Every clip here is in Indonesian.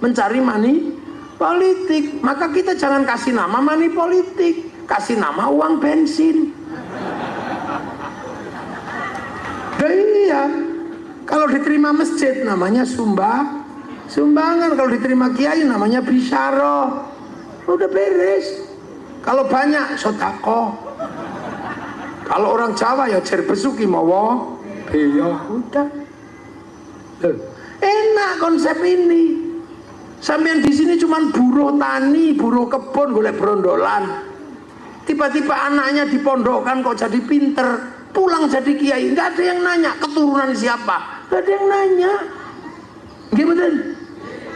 mencari money politik. Maka kita jangan kasih nama money politik, kasih nama uang bensin. Iya, kalau diterima masjid namanya sumbangan, kalau diterima kiai namanya bisyaro. Udah beres. Kalau banyak sodako. Kalau orang Jawa ya jer besuki mawa. Iya, udah. Enak konsep ini. Sampean di sini cuman buruh tani, buruh kebun, golek brondolan. Tiba-tiba anaknya dipondokkan kok jadi pinter, pulang jadi kiai. Nggak ada yang nanya keturunan siapa, nggak ada yang nanya. Gimana?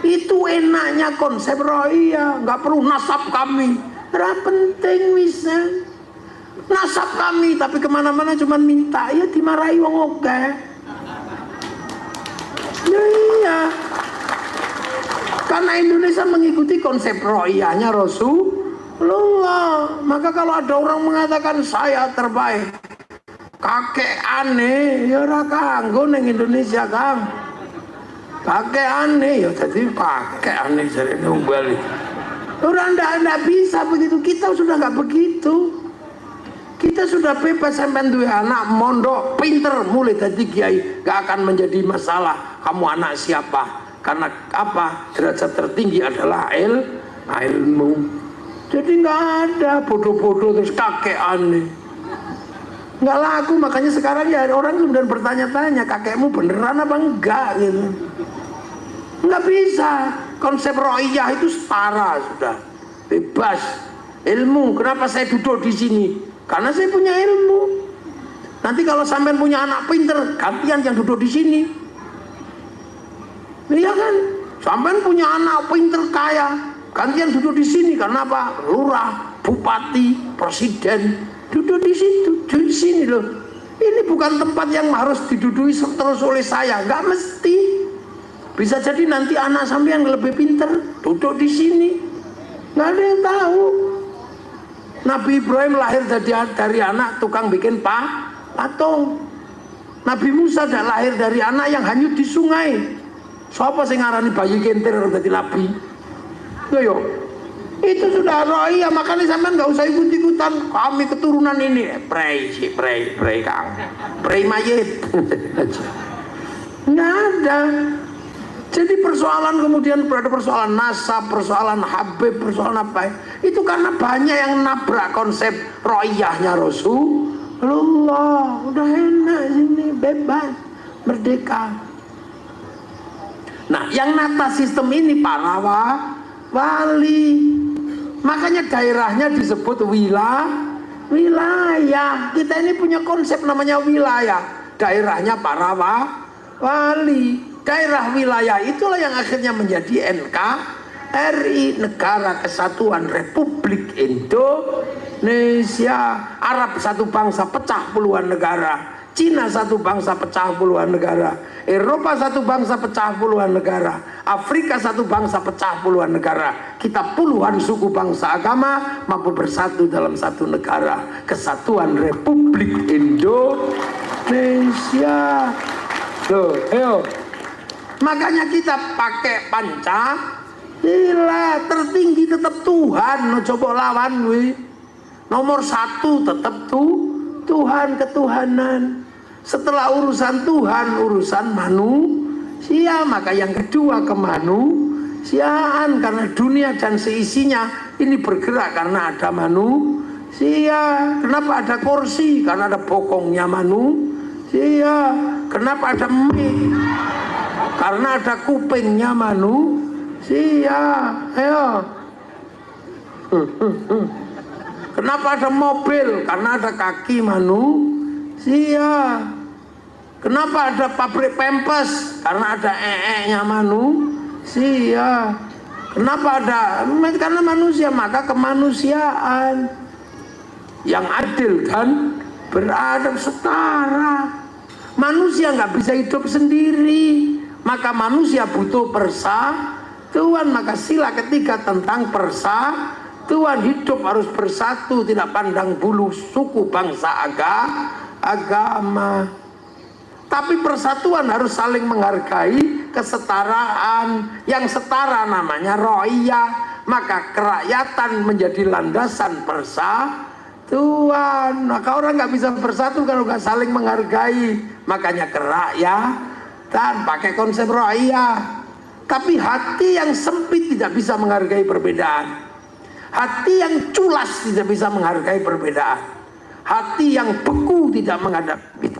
Itu enaknya konsep rohiyah, nggak perlu nasab kami. Nggak penting bisa nasab kami, tapi kemana-mana cuman minta, ya dimarahi wong oke. Ya iya. Karena Indonesia mengikuti konsep rohiyahnya Rasulullah. Maka kalau ada orang mengatakan saya terbaik, kakek aneh, ya ora kanggo ning Indonesia, Kang. Kakek aneh ya jadi kakek aneh jadi Bali. Orang ndak bisa begitu. Kita sudah nggak begitu. Kita sudah bebas sampai duwe anak mondok pinter mulai dari kiai, gak akan menjadi masalah kamu anak siapa. Karena apa? Derajat tertinggi adalah ilmu. Jadi nggak ada bodoh-bodoh terus kakek aneh. Nggak laku, makanya sekarang ya orang kemudian bertanya-tanya kakekmu beneran apa enggak gitu. Nggak bisa. Konsep rohiyah itu setara sudah. Bebas. Ilmu. Kenapa saya duduk di sini? Karena saya punya ilmu. Nanti kalau sampean punya anak pinter, gantian yang duduk di sini. Iya kan? Sampean punya anak pinter kaya, gantian duduk di sini. Karena apa? Lurah, bupati, presiden duduk di situ, di sini loh. Ini bukan tempat yang harus diduduki terus oleh saya, nggak mesti. Bisa jadi nanti anak sampean lebih pinter duduk di sini, nggak ada yang tahu. Nabi Ibrahim lahir dari anak tukang bikin patung. Nabi Musa lahir dari anak yang hanyut di sungai. Siapa sing ngarani bayi kentir dadi nabi? Yo, itu sudah rohiyah, makanya sampean nggak usah ikut-ikutan. Kami keturunan ini, prei Kang, prei mayit. Nggak ada. Jadi persoalan kemudian ada persoalan nasab, persoalan habib, persoalan apa? Itu karena banyak yang nabrak konsep rohiyahnya Rasulullah. Udah enak sini, bebas, merdeka. Nah, yang nata sistem ini para wali. Makanya daerahnya disebut wilayah. Kita ini punya konsep namanya wilayah. Daerahnya para wali. Daerah wilayah itulah yang akhirnya menjadi NKRI, Negara Kesatuan Republik Indonesia. Arab satu bangsa pecah puluhan negara. Cina satu bangsa pecah puluhan negara. Eropa satu bangsa pecah puluhan negara. Afrika satu bangsa pecah puluhan negara. Kita puluhan suku bangsa agama mampu bersatu dalam satu negara. Kesatuan Republik Indonesia. Loh, ayo. Makanya kita pakai Pancasila. Tertinggi tetap Tuhan. No, coba lawan gue. Nomor satu tetap Tuhan, ketuhanan. Setelah urusan Tuhan, urusan manusia. Maka yang kedua kemanusiaan. Karena dunia dan seisinya ini bergerak karena ada manusia. Kenapa ada kursi? Karena ada bokongnya manusia. Kenapa ada mic? Karena ada kupingnya manusia. Ayo. Kenapa ada mobil? Karena ada kaki manusia. Kenapa ada pabrik Pampers? Karena ada nya manusia. Kenapa ada? Karena manusia. Maka kemanusiaan yang adil dan beradab setara. Manusia nggak bisa hidup sendiri. Maka manusia butuh persatuan. Maka sila ketiga tentang persatuan. Hidup harus bersatu, tidak pandang bulu suku, bangsa, agama. Tapi persatuan harus saling menghargai kesetaraan. Yang setara namanya ro'iyah. Maka kerakyatan menjadi landasan persatuan. Maka orang nggak bisa bersatu kalau nggak saling menghargai. Makanya kerakyatan pakai konsep ro'iyah. Tapi hati yang sempit tidak bisa menghargai perbedaan. Hati yang culas tidak bisa menghargai perbedaan. Hati yang beku tidak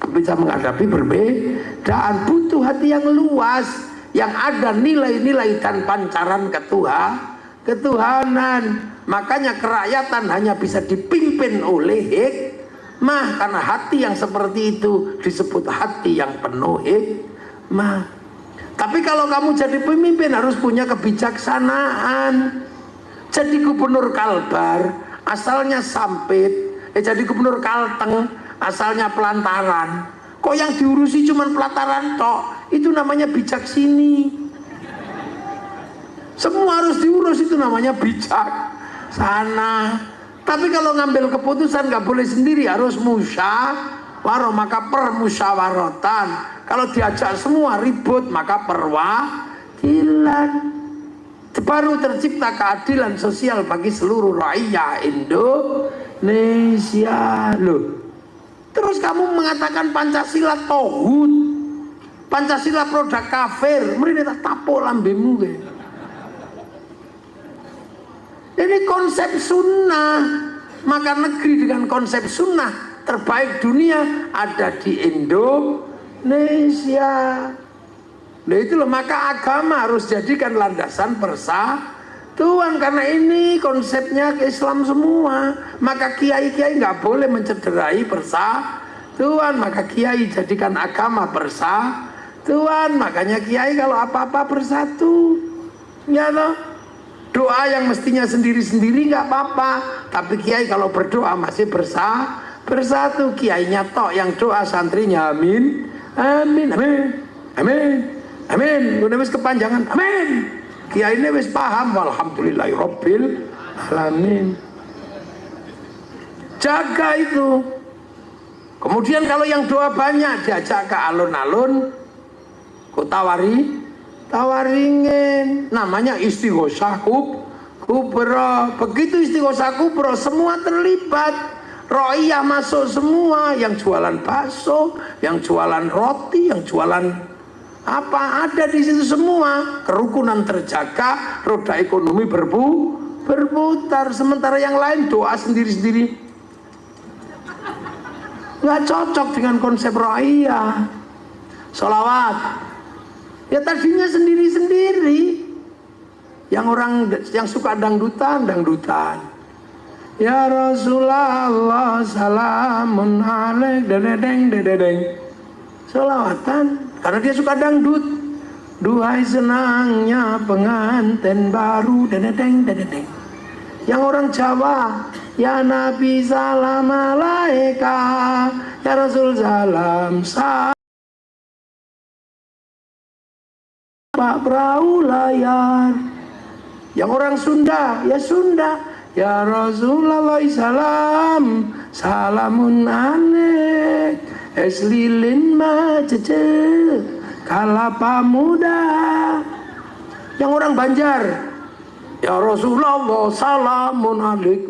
bisa menghadapi perbedaan. Butuh hati yang luas, yang ada nilai-nilai dan pancaran ketuhanan. Makanya kerakyatan hanya bisa dipimpin oleh hikmah. Karena hati yang seperti itu disebut hati yang penuh hikmah. Tapi kalau kamu jadi pemimpin harus punya kebijaksanaan. Jadi gubernur Kalbar asalnya Sampit, jadi gubernur Kalteng asalnya Pelantaran. Kok yang diurusi cuma pelataran tok? Itu namanya bijak sini. Semua harus diurus, itu namanya bijak sana. Tapi kalau ngambil keputusan nggak boleh sendiri, harus musyawarah, maka permusyawaratan. Kalau diajak semua ribut, maka perwakilan. Baru tercipta keadilan sosial bagi seluruh rakyat Indonesia. Loh, terus kamu mengatakan Pancasila tauhid, Pancasila produk kafir, mereka tak tapuk lambemu. Ini konsep sunnah. Maka negeri dengan konsep sunnah terbaik dunia ada di Indonesia. Nah itu loh, maka agama harus jadikan landasan persatuan. Karena ini konsepnya ke Islam semua. Maka kiai-kiai nggak boleh mencederai persatuan. Maka kiai jadikan agama persatuan. Makanya kiai kalau apa-apa bersatu. Ya loh. Doa yang mestinya sendiri-sendiri nggak apa-apa. Tapi kiai kalau berdoa masih bersatu. Kiainya tok yang doa, santrinya amin. Amin, amin, amin. Amin, udah wis kepanjangan. Amin. Kiai ini wis paham. Walhamdulillahirabbil alamin. Jaga itu. Kemudian kalau yang doa banyak diajak ke alun-alun, kok tawaringin. Namanya istighosah kubro. Begitu istighosah kubro, semua terlibat. Ro'iyah masuk semua. Yang jualan bakso, yang jualan roti, yang jualan apa ada di situ semua. Kerukunan terjaga, roda ekonomi berputar. Sementara yang lain doa sendiri-sendiri, nggak cocok dengan konsep ro'iyah. Sholawat ya tadinya sendiri-sendiri. Yang orang yang suka dangdutan. Ya Rasulullah salamun alaik dedeng. Sholawatan karena dia suka dangdut. Duhai senangnya pengantin baru dedeng. Yang orang Jawa, ya Nabi salam alaika, ya Rasul salam Pak perahu layar. Yang orang Sunda, ya Sunda, ya Rasulullah salam salamun alaik. Es lilin macece kalapa muda. Yang orang Banjar, ya Rasulullah salamun alik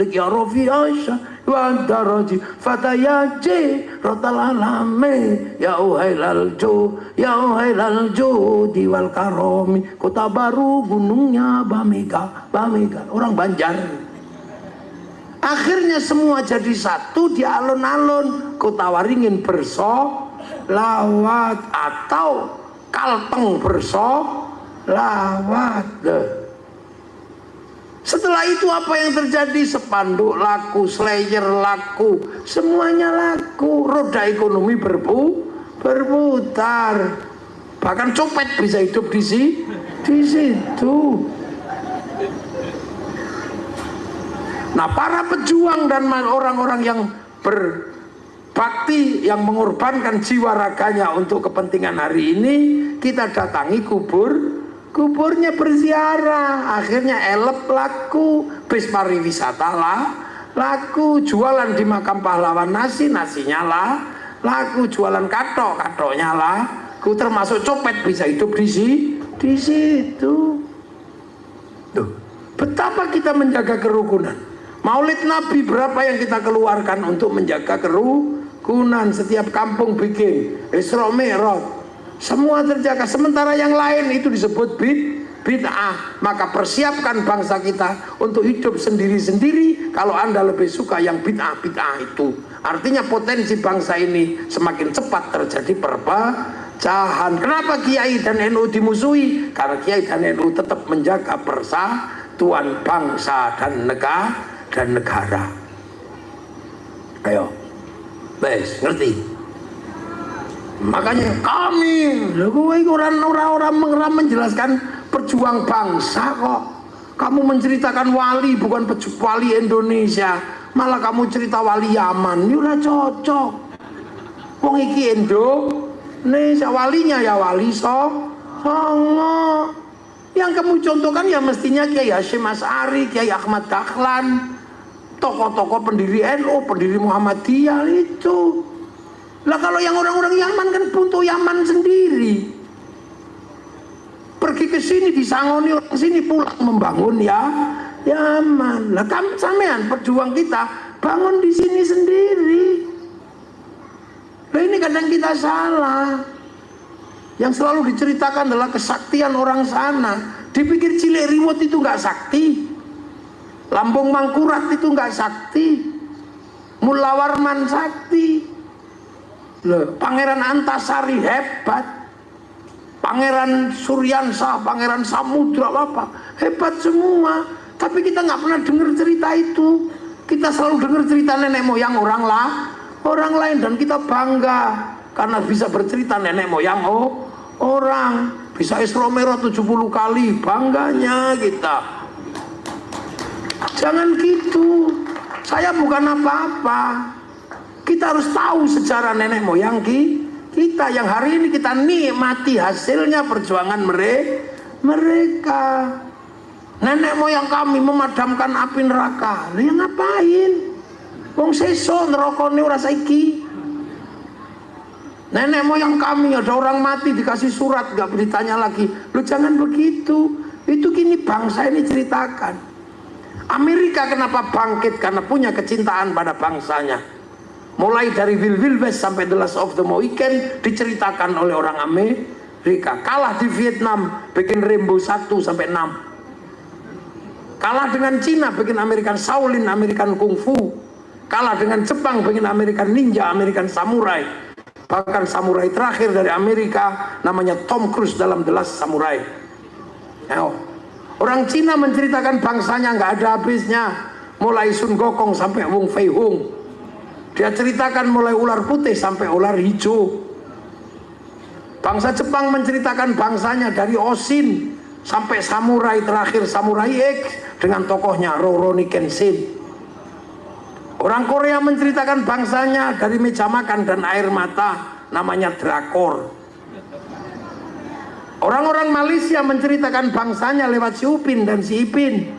ya Rafi Aisyah wa daraji fatayaji rotal alame ya uhailal jo diwal karomi kota baru gunungnya Bamega. Orang Banjar. Akhirnya semua jadi satu di alun-alun Kota Waringin bersolawat atau Kalteng bersolawat. Setelah itu apa yang terjadi? Spanduk laku, slayer laku, semuanya laku. Roda ekonomi berputar. Bahkan copet bisa hidup di situ. Nah, para pejuang dan orang-orang yang berbakti, yang mengorbankan jiwa raganya untuk kepentingan hari ini, kita datangi kuburnya berziarah. Akhirnya elep laku, bis pariwisata laku, jualan di makam pahlawan nasinya laku, jualan katoknya laku. Aku termasuk copet bisa hidup di situ. Tuh, betapa kita menjaga kerukunan. Maulid Nabi berapa yang kita keluarkan untuk menjaga kerukunan. Setiap kampung bikin Isra Mi'raj, semua terjaga. Sementara yang lain itu disebut bid'ah. Maka persiapkan bangsa kita untuk hidup sendiri-sendiri. Kalau Anda lebih suka yang bid'ah itu, artinya potensi bangsa ini semakin cepat terjadi perpecahan. Kenapa Kiai dan NU dimusuhi? Karena Kiai dan NU tetap menjaga persatuan bangsa dan negara. Ayo, wes ngerti? Makanya kami, orang menjelaskan perjuang bangsa kok. Kamu menceritakan wali, bukan wali Indonesia, malah kamu cerita wali Yaman. Ini udah cocok. Wong iki Indonesia, walinya ya wali Songo. Yang kamu contohkan ya mestinya Kiai Hasyim Asy'ari, Kiai Ahmad Dahlan, tokoh-tokoh pendiri NU, pendiri Muhammadiyah itu. Lah kalau yang orang-orang Yaman kan untuk Yaman sendiri. Pergi ke sini disangoni orang sini, pulang membangun ya Yaman. Lah sampean perjuang kita bangun di sini sendiri. Lah ini kadang kita salah. Yang selalu diceritakan adalah kesaktian orang sana. Dipikir Cilik Riwut itu nggak sakti, Lampung Mangkurat itu nggak sakti, Mula Warman sakti. Loh, Pangeran Antasari hebat, Pangeran Suryansah, Pangeran Samudra apa hebat semua. Tapi kita nggak pernah dengar cerita itu. Kita selalu dengar cerita nenek moyang orang lain, dan kita bangga karena bisa bercerita nenek moyang orang. Bisa Isra Mi'raj 70 kali, bangganya kita. Jangan gitu. Saya bukan apa-apa. Kita harus tahu sejarah nenek moyang kita yang hari ini kita nikmati hasilnya perjuangan mereka. Nenek moyang kami memadamkan api neraka. Lah yang ngapain? Wong sesuk nerakane ora saiki. Nenek moyang kami ada orang mati dikasih surat, gak ditanya lagi. Lu jangan begitu. Itu kini bangsa ini ceritakan. Amerika kenapa bangkit? Karena punya kecintaan pada bangsanya. Mulai dari Wild West sampai The Last of the Mohicans diceritakan oleh orang Amerika. Kalah di Vietnam bikin Rambo 1 sampai 6. Kalah dengan Cina bikin American Shaolin, American Kung Fu. Kalah dengan Jepang bikin American Ninja, American Samurai. Bahkan samurai terakhir dari Amerika namanya Tom Cruise dalam The Last Samurai. Orang Cina menceritakan bangsanya nggak ada habisnya. Mulai Sun Gokong sampai Wong Fei Hung. Dia ceritakan mulai ular putih sampai ular hijau. Bangsa Jepang menceritakan bangsanya dari Oshin sampai samurai terakhir, Samurai X dengan tokohnya Rurouni Kenshin. Orang Korea menceritakan bangsanya dari meja makan dan air mata, namanya drakor. Orang-orang Malaysia menceritakan bangsanya lewat Si Upin dan Si Ipin.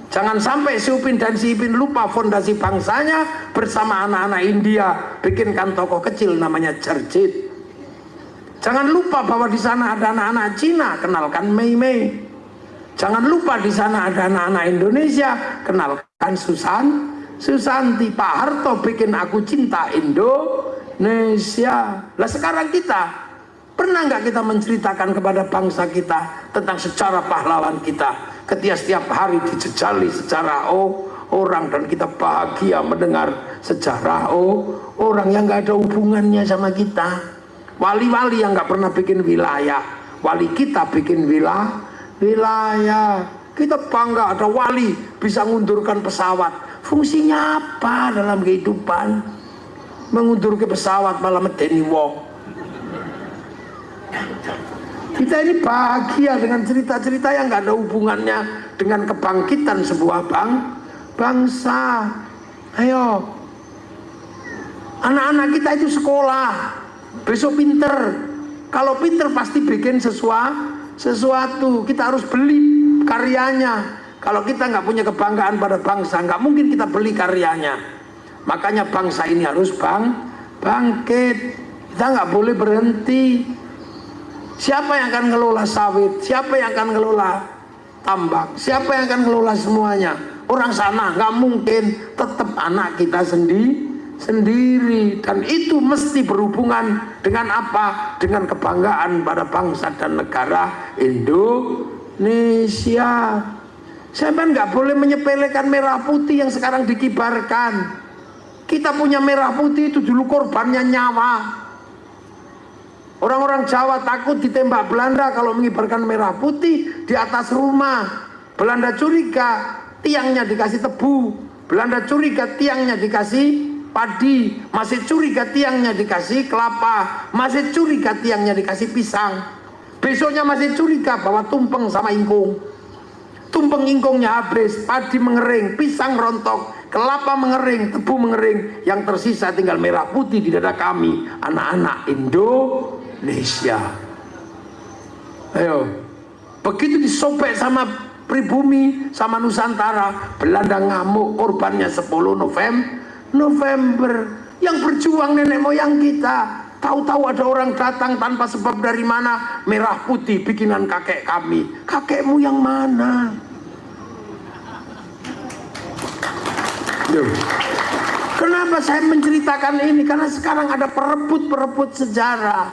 Jangan sampai Si Upin dan Si Ipin lupa fondasi bangsanya bersama anak-anak India bikinkan tokoh kecil namanya Jerjit. Jangan lupa bahwa di sana ada anak-anak Cina, kenalkan Mei Mei. Jangan lupa di sana ada anak-anak Indonesia, kenalkan Susanti. Pak Harto bikin Aku Cinta Indonesia. Lah sekarang kita pernah nggak kita menceritakan kepada bangsa kita tentang sejarah pahlawan kita? Ketika setiap hari dijejali sejarah orang dan kita bahagia mendengar sejarah orang yang nggak ada hubungannya sama kita. Wali-wali yang nggak pernah bikin wilayah, wali kita bikin wilayah. Kita bangga ada wali bisa mengundurkan pesawat. Fungsinya apa dalam kehidupan? Mengundur ke pesawat malah medeni wong. Kita ini bahagia dengan cerita-cerita yang gak ada hubungannya dengan kebangkitan sebuah bangsa. Ayo, anak-anak kita itu sekolah, besok pinter. Kalau pinter pasti bikin sesuatu. Kita harus beli karyanya. Kalau kita nggak punya kebanggaan pada bangsa, nggak mungkin kita beli karyanya. Makanya bangsa ini harus bangkit. Kita nggak boleh berhenti. Siapa yang akan ngelola sawit? Siapa yang akan ngelola tambak? Siapa yang akan ngelola semuanya? Orang sana nggak mungkin, tetap anak kita sendiri. Dan itu mesti berhubungan dengan apa? Dengan kebanggaan pada bangsa dan negara Indonesia. Saya nggak boleh menyepelekan merah putih yang sekarang dikibarkan. Kita punya merah putih itu dulu korbannya nyawa. Orang-orang Jawa takut ditembak Belanda kalau mengibarkan merah putih di atas rumah. Belanda curiga tiangnya dikasih tebu. Belanda curiga tiangnya dikasih padi. Masih curiga tiangnya dikasih kelapa. Masih curiga tiangnya dikasih pisang. Besoknya masih curiga bahwa tumpeng sama ingkung. Tumpeng ingkungnya habis, padi mengering, pisang rontok, kelapa mengering, tebu mengering. Yang tersisa tinggal merah putih di dada kami, anak-anak Indonesia. Ayo, begitu disobek sama pribumi, sama Nusantara, Belanda ngamuk, korbannya 10 November. Yang berjuang nenek moyang kita. Tahu-tahu ada orang datang tanpa sebab dari mana, merah putih bikinan kakek kami. Kakekmu yang mana? Duh. Kenapa saya menceritakan ini? Karena sekarang ada perebut sejarah.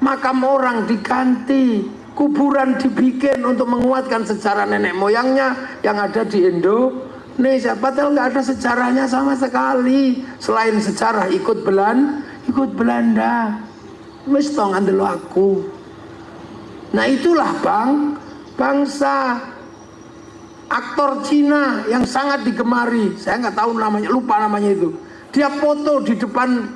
Makam orang diganti, kuburan dibikin untuk menguatkan sejarah nenek moyangnya yang ada di Indonesia. Padahal nggak ada sejarahnya sama sekali. Selain sejarah ikut Belanda. Wis to ngandelo aku. Nah itulah bangsa. Aktor Cina yang sangat digemari, saya nggak tahu namanya, lupa namanya itu. Dia foto di depan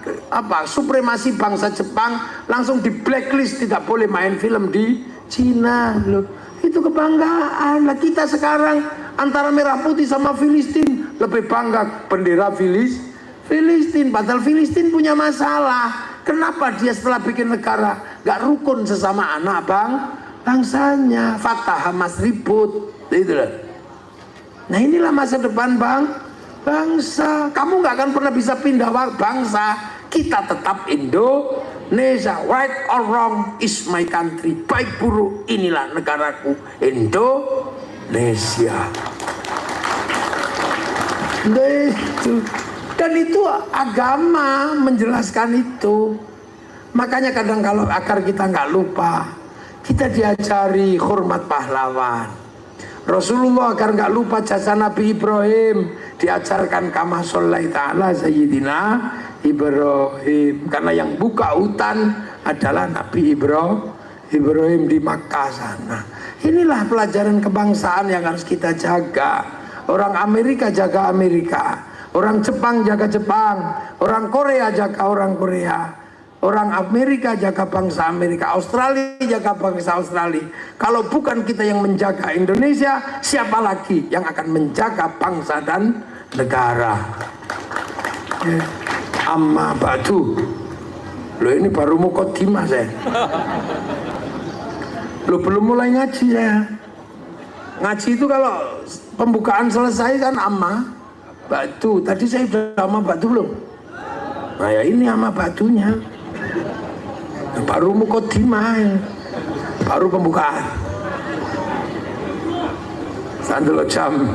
supremasi bangsa Jepang, langsung di blacklist, tidak boleh main film di Cina loh. Itu kebanggaan. Lah kita sekarang antara merah putih sama Filistin, lebih bangga bendera Filistin. Padahal Filistin punya masalah. Kenapa dia setelah bikin negara nggak rukun sesama anak bangsanya? Fatah Hamas ribut, itu loh. Nah inilah masa depan bangsa. Kamu nggak akan pernah bisa pindah bangsa. Kita tetap Indonesia. Right or wrong is my country. Baik buruk inilah negaraku, Indonesia. Dan itu agama menjelaskan itu. Makanya kadang kalau agar kita nggak lupa, kita diajari hormat pahlawan. Rasulullah agar nggak lupa jasa Nabi Ibrahim, diajarkan kama shollaita ala Sayyidina Ibrahim. Karena yang buka hutan adalah Nabi Ibrahim di Makkah sana. Inilah pelajaran kebangsaan yang harus kita jaga. Orang Amerika jaga Amerika, orang Jepang jaga Jepang, orang Korea jaga orang Korea, orang Amerika jaga bangsa Amerika, Australia jaga bangsa Australia. Kalau bukan kita yang menjaga Indonesia, siapa lagi yang akan menjaga bangsa dan negara? Amma ba'du. Loh ini baru muqaddimah saya. Loh belum mulai ngaji saya. Ngaji itu kalau pembukaan selesai kan amma ba'du. Tadi saya sudah amma ba'du belum? Nah ya ini amma ba'dunya. Baru muqaddimah, baru pembukaan. Sandalo jam